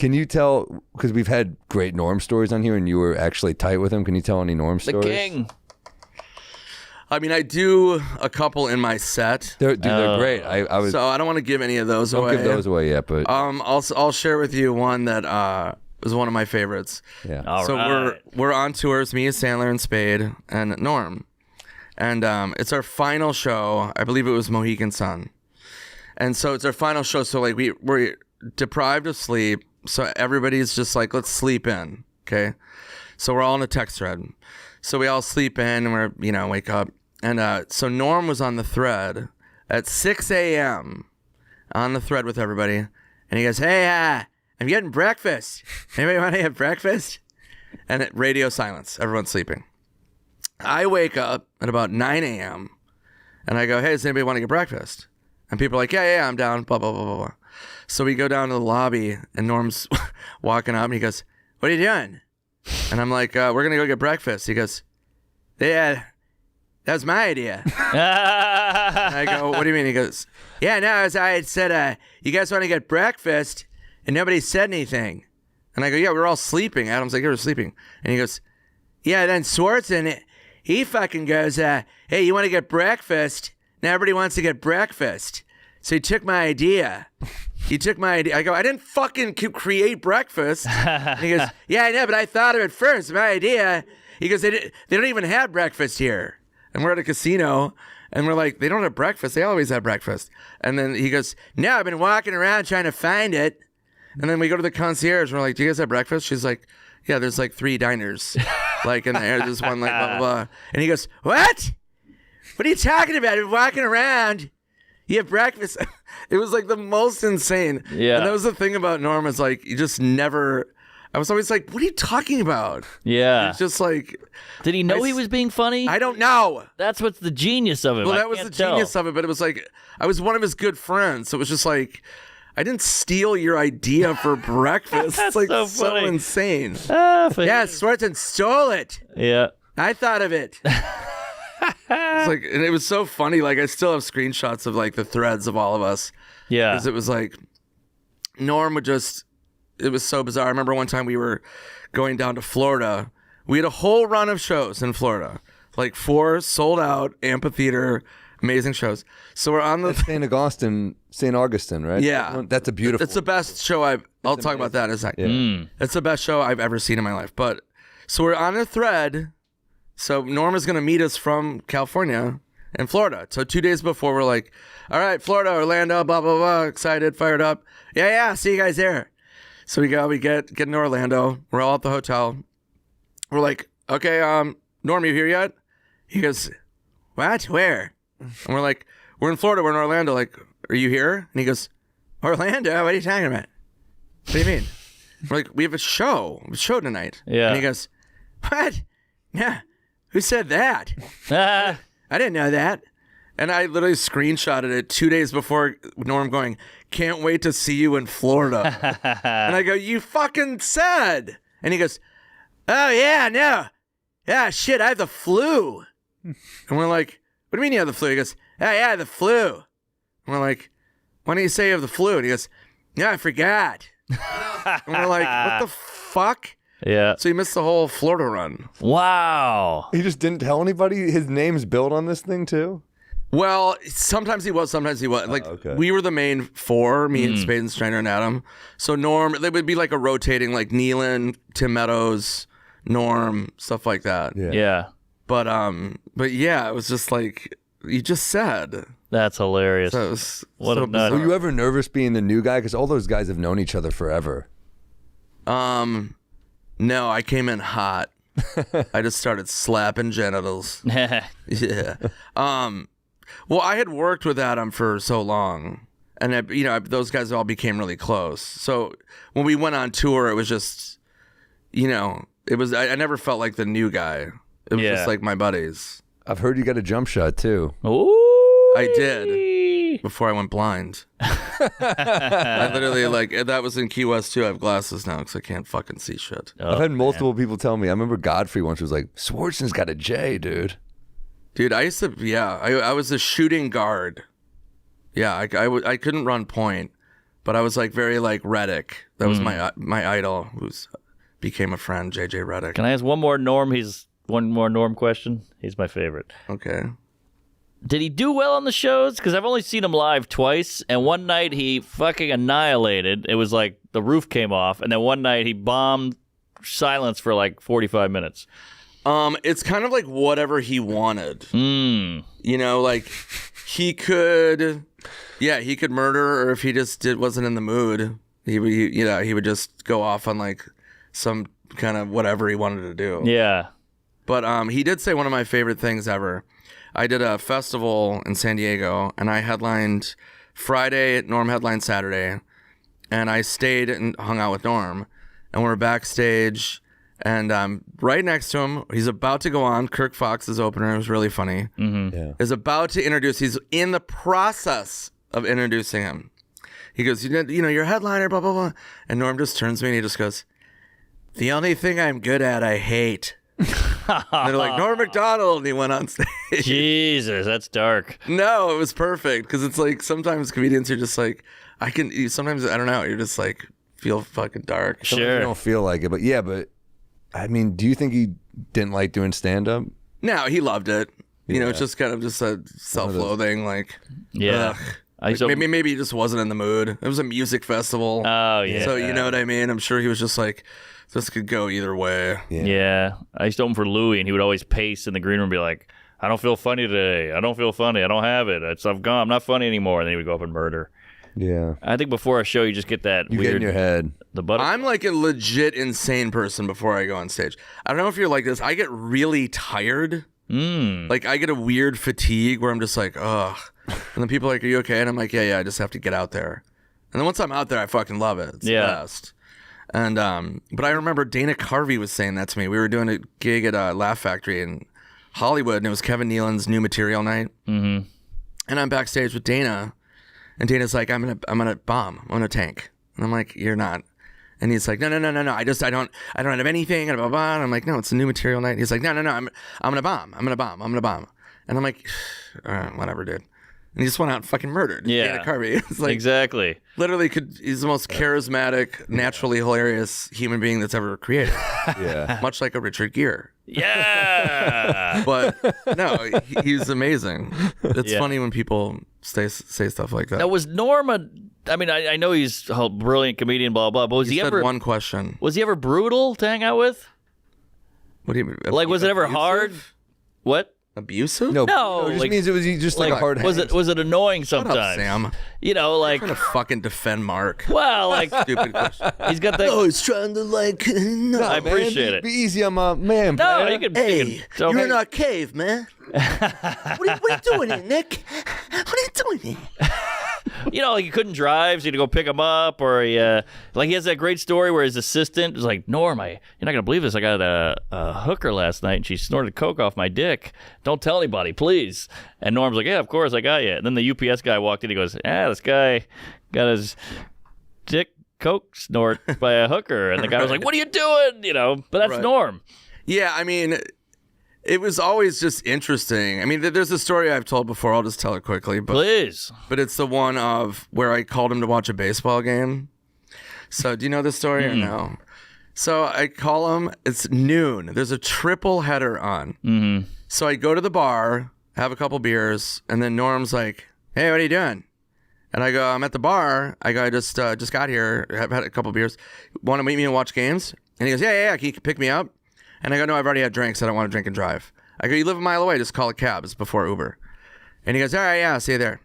Can you tell, because we've had great Norm stories on here and you were actually tight with him. Can you tell any Norm stories? The king. I mean, I do a couple in my set. They're great. So I don't want to give any of those don't away. give those away yet, but I'll share with you one that was one of my favorites. yeah. All So right. we're on tours, me, Sandler, and Spade, and Norm, and it's our final show. I believe it was Mohegan Sun, and so it's our final show. So like we're deprived of sleep, so everybody's just like, let's sleep in, okay? So we're all in a text thread, so we all sleep in, and we're wake up, and so Norm was on the thread at 6 a.m. on the thread with everybody, and he goes, "Hey, I'm getting breakfast. Anybody want to have breakfast?" And radio silence. Everyone's sleeping. I wake up at about 9 a.m. and I go, "Hey, does anybody want to get breakfast?" And people are like, yeah, I'm down, blah, blah, blah, blah, blah. So we go down to the lobby and Norm's walking up and he goes, "What are you doing?" And I'm like, "We're going to go get breakfast." He goes, "Yeah, that was my idea." And I go, "What do you mean?" He goes, "Yeah, no, as I had said, you guys want to get breakfast and nobody said anything." And I go, "Yeah, we're all sleeping." Adam's like, "Yeah, we're sleeping." And he goes, "Yeah, then Swardson, he fucking goes, hey, you want to get breakfast? Now everybody wants to get breakfast." So he took my idea. I go, "I didn't fucking create breakfast." And he goes, "Yeah, I know, but I thought of it first. My idea." He goes, they don't even have breakfast here. And we're at a casino, and we're like, "They don't have breakfast. They always have breakfast." And then he goes, "No, I've been walking around trying to find it." And then we go to the concierge. And we're like, "Do you guys have breakfast?" She's like, "Yeah, there's like 3 diners. Like in there, there's one like blah, blah, blah." And he goes, "What? What are you talking about? I've been walking around. You have breakfast." It was like the most insane. Yeah. And that was the thing about Norm is like, you just never, I was always like, "What are you talking about?" Yeah. It's just like, Did he know he was being funny? I don't know. That's what's the genius of it. Well, that was the genius of it, but it was like, I was one of his good friends. So it was just like, I didn't steal your idea for breakfast. It's like so so funny. insane. Yeah, Swardson stole it. Yeah. I thought of it. It's like, and it was so funny. Like, I still have screenshots of like the threads of all of us. Yeah. Because it was like, Norm would just, it was so bizarre. I remember one time we were going down to Florida. We had a whole run of shows in Florida, like 4 sold out amphitheater, amazing shows. So we're on the St. Augustine, right? Yeah. That's a beautiful. It's the best show I'll talk about that in a second. Yeah. It's the best show I've ever seen in my life. But so we're on a thread. So Norm is going to meet us from California and Florida. So 2 days before, we're like, "All right, Florida, Orlando, blah, blah, blah, excited, fired up. Yeah, see you guys there." So we get into Orlando. We're all at the hotel. We're like, "Okay, Norm, you here yet?" He goes, "What? Where?" And we're like, "We're in Florida. We're in Orlando. Like, are you here?" And he goes, "Orlando? What are you talking about? What do you mean?" We're like, "We have a show tonight." Yeah. And he goes, "What? Yeah. Who said that? I didn't know that." And I literally screenshotted it 2 days before Norm going, "Can't wait to see you in Florida." And I go, "You fucking said." And he goes, "Oh, yeah, no. Yeah, shit, I have the flu." And we're like, "What do you mean you have the flu?" He goes, "Oh, yeah, I have the flu." And we're like, "Why don't you say you have the flu?" And he goes, "Yeah, I forgot." And we're like, "What the fuck?" Yeah. So he missed the whole Florida run. Wow. He just didn't tell anybody his name's built on this thing too? Well, sometimes he was, sometimes he wasn't. Like, okay. we were the main 4, me and Spade and Strainer and Adam. So Norm, they would be like a rotating, like Nealon, Tim Meadows, Norm, stuff like that. Yeah. But yeah, it was just like you just said. That's hilarious. So it was What so a nut. Were bizarre. you ever nervous being the new guy? Because all those guys have known each other forever. No, I came in hot. I just started slapping genitals. Yeah. Well, I had worked with Adam for so long, and those guys all became really close. So when we went on tour, it was just, it was. I never felt like the new guy. It was just like my buddies. I've heard you got a jump shot too. Ooh. I did before I went blind. I literally that was in Key West too. I have glasses now because I can't fucking see shit. I've had multiple people tell me. I remember Godfrey once was like, "Swardson's got a J, dude." Dude, I used to, I was a shooting guard. Yeah, I couldn't run point, but I was like very like Reddick. That was my idol, who's became a friend, JJ Redick. Can I ask one more Norm question? He's my favorite. Okay. Did he do well on the shows? Because I've only seen him live twice, and one night he fucking annihilated. It was like the roof came off, and then one night he bombed silence for like 45 minutes. It's kind of like whatever he wanted. Mm. You know, like he could murder, or if he just wasn't in the mood, he would just go off on like some kind of whatever he wanted to do. Yeah. But he did say one of my favorite things ever. I did a festival in San Diego, and I headlined Friday, Norm headlined Saturday, and I stayed and hung out with Norm, and we're backstage, and right next to him, he's about to go on, Kirk Fox's opener, it was really funny, is about to introduce, he's in the process of introducing him. He goes, you're a headliner, blah, blah, blah, and Norm just turns to me and he just goes, the only thing I'm good at, I hate. And they're like, Norm MacDonald, and he went on stage. Jesus, that's dark. No, it was perfect, because it's like sometimes comedians are just like, sometimes, I don't know, you're just like, feel fucking dark. Sometimes Sure. you don't feel like it, but yeah, but I mean, do you think he didn't like doing stand-up? No, he loved it. You know, Yeah. it's just kind of just a self-loathing, like, Yeah. ugh. Like, maybe he just wasn't in the mood. It was a music festival. Oh, yeah. So, you know what I mean? I'm sure he was just like, this could go either way. Yeah. I used to open for Louis, and he would always pace in the green room and be like, I don't feel funny today. I don't feel funny. I don't have it. I've gone. I'm not funny anymore. And then he would go up and murder. Yeah. I think before a show, you just get that You weird... get in your head. The butt. I'm like a legit insane person before I go on stage. I don't know if you're like this. I get really tired. Like, I get a weird fatigue where I'm just like, ugh. And then people are like, are you okay? And I'm like, yeah, I just have to get out there. And then once I'm out there, I fucking love it. It's the best. And but I remember Dana Carvey was saying that to me. We were doing a gig at Laugh Factory in Hollywood, and it was Kevin Nealon's new material night. Mm-hmm. And I'm backstage with Dana, and Dana's like, I'm gonna bomb. I'm gonna tank. And I'm like, you're not. And he's like, no. I don't have anything. And blah, blah, blah. And I'm like, no, it's a new material night. He's like, no. I'm gonna bomb. I'm gonna bomb. And I'm like, all right, whatever, dude. And he just went out and fucking murdered Dana Carvey. It's like, exactly. literally, he's the most charismatic, naturally hilarious human being that's ever created. Yeah. Much like a Richard Gere. Yeah. But no, he's amazing. It's funny when people say stuff like that. Now, was Norm I mean, I know he's a brilliant comedian, blah, blah, but was he said ever... one question. Was he ever brutal to hang out with? What do you mean? Like, was it ever hard? What? Abusive? No, No, it just like- means it was just like a hard was it annoying Shut sometimes? up, Sam. You know, like... I'm trying to fucking defend Mark. Well, like, Stupid question. he's got that... he's trying to like. No, I appreciate it. Be easy on my man. No, man. you can... Hey, tell me- you're in our cave, man. what are you doing here, Nick? What are you doing here? You know, like he couldn't drive, so you had to go pick him up, or he has that great story where his assistant was like, Norm, you're not going to believe this. I got a hooker last night, and she snorted coke off my dick. Don't tell anybody, please. And Norm's like, yeah, of course, I got you. And then the UPS guy walked in, he goes, this guy got his dick coke snort by a hooker. And the guy was like, what are you doing? You know, but that's Right. Norm. Yeah, I mean, it was always just interesting. I mean, there's a story I've told before. I'll just tell it quickly. Please. But it's the one of where I called him to watch a baseball game. So do you know this story or no? So I call him. It's noon. There's a triple header on. Mm-hmm. So I go to the bar, have a couple beers, and then Norm's like, hey, what are you doing? And I go, I'm at the bar. I go, I just got here. Have had a couple beers. Want to meet me and watch games? And he goes, yeah. Can you pick me up? And I go, no, I've already had drinks. I don't want to drink and drive. I go, you live a mile away. Just call a cab. It's before Uber. And he goes, all right, yeah, see you there.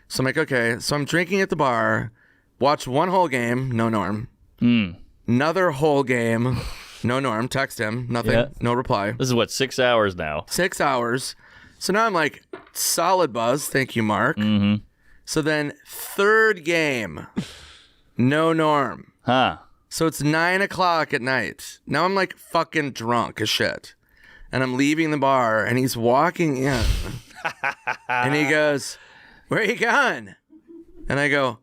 So I'm like, okay. So I'm drinking at the bar. Watch one whole game. No Norm. Another whole game. No Norm. Text him. Nothing. Yeah. No reply. This is what, 6 hours now? 6 hours. So now I'm like, solid buzz. Thank you, Mark. Mm-hmm. So then third game. No Norm. Huh. So it's 9 o'clock at night. Now I'm like fucking drunk as shit. And I'm leaving the bar and he's walking in. And he goes, where are you going? And I go,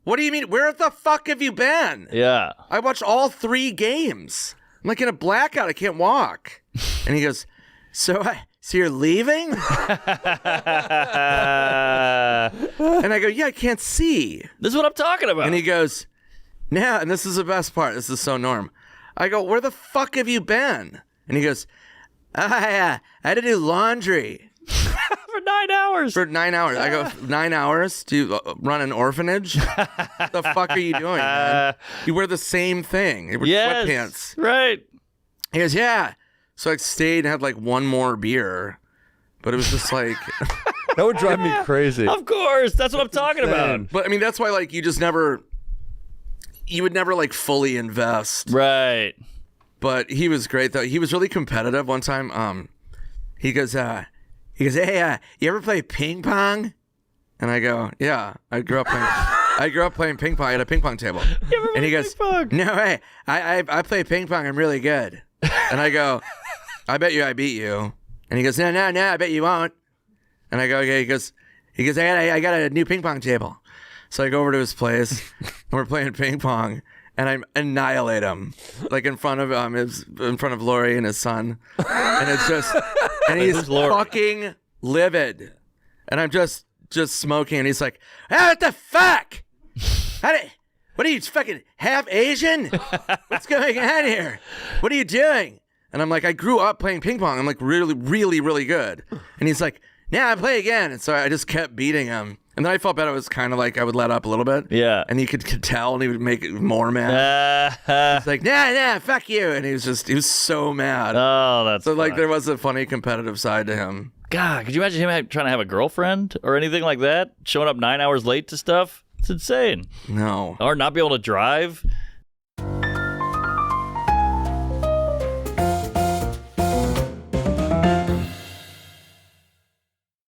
what do you mean? Where the fuck have you been? Yeah. I watched all 3 games. I'm like in a blackout. I can't walk. And he goes, so you're leaving? And I go, yeah, I can't see. This is what I'm talking about. And he goes, "No," and this is the best part. This is so Norm. I go, "Where the fuck have you been?" And he goes, I had to do laundry. For 9 hours. For 9 hours. I go, 9 hours to run an orphanage? What the fuck are you doing, man? You wear the same thing. You wear sweatpants. Right. He goes, yeah. So I stayed and had like one more beer. But it was just like... That would drive me crazy. Of course. That's what I'm talking about. But I mean, that's why like you just never... You would never like fully invest. Right. But he was great though. He was really competitive one time. He goes, hey, you ever play ping pong? And I go, yeah, I grew up playing ping pong at a ping pong table. And he goes, no way, I play ping pong. I'm really good. And I go, I bet you I beat you. And he goes, no, I bet you won't. And I go, okay. He goes, I got a new ping pong table. So I go over to his place and we're playing ping pong. And I annihilate him, like in front of Lori and his son, and it's just, and he's fucking livid, and I'm just smoking, and he's like, what the fuck? What are you fucking half Asian? What's going on here? What are you doing? And I'm like, I grew up playing ping pong. I'm like really, really, really good. And he's like, I play again. And so I just kept beating him. And then I felt bad. It was kind of like I would let up a little bit. Yeah. And he could tell, and he would make it more mad. He's like, nah, fuck you. And he was so mad. Oh, that's so like there was a funny competitive side to him. God, could you imagine him trying to have a girlfriend or anything like that? Showing up 9 hours late to stuff? It's insane. No. Or not be able to drive.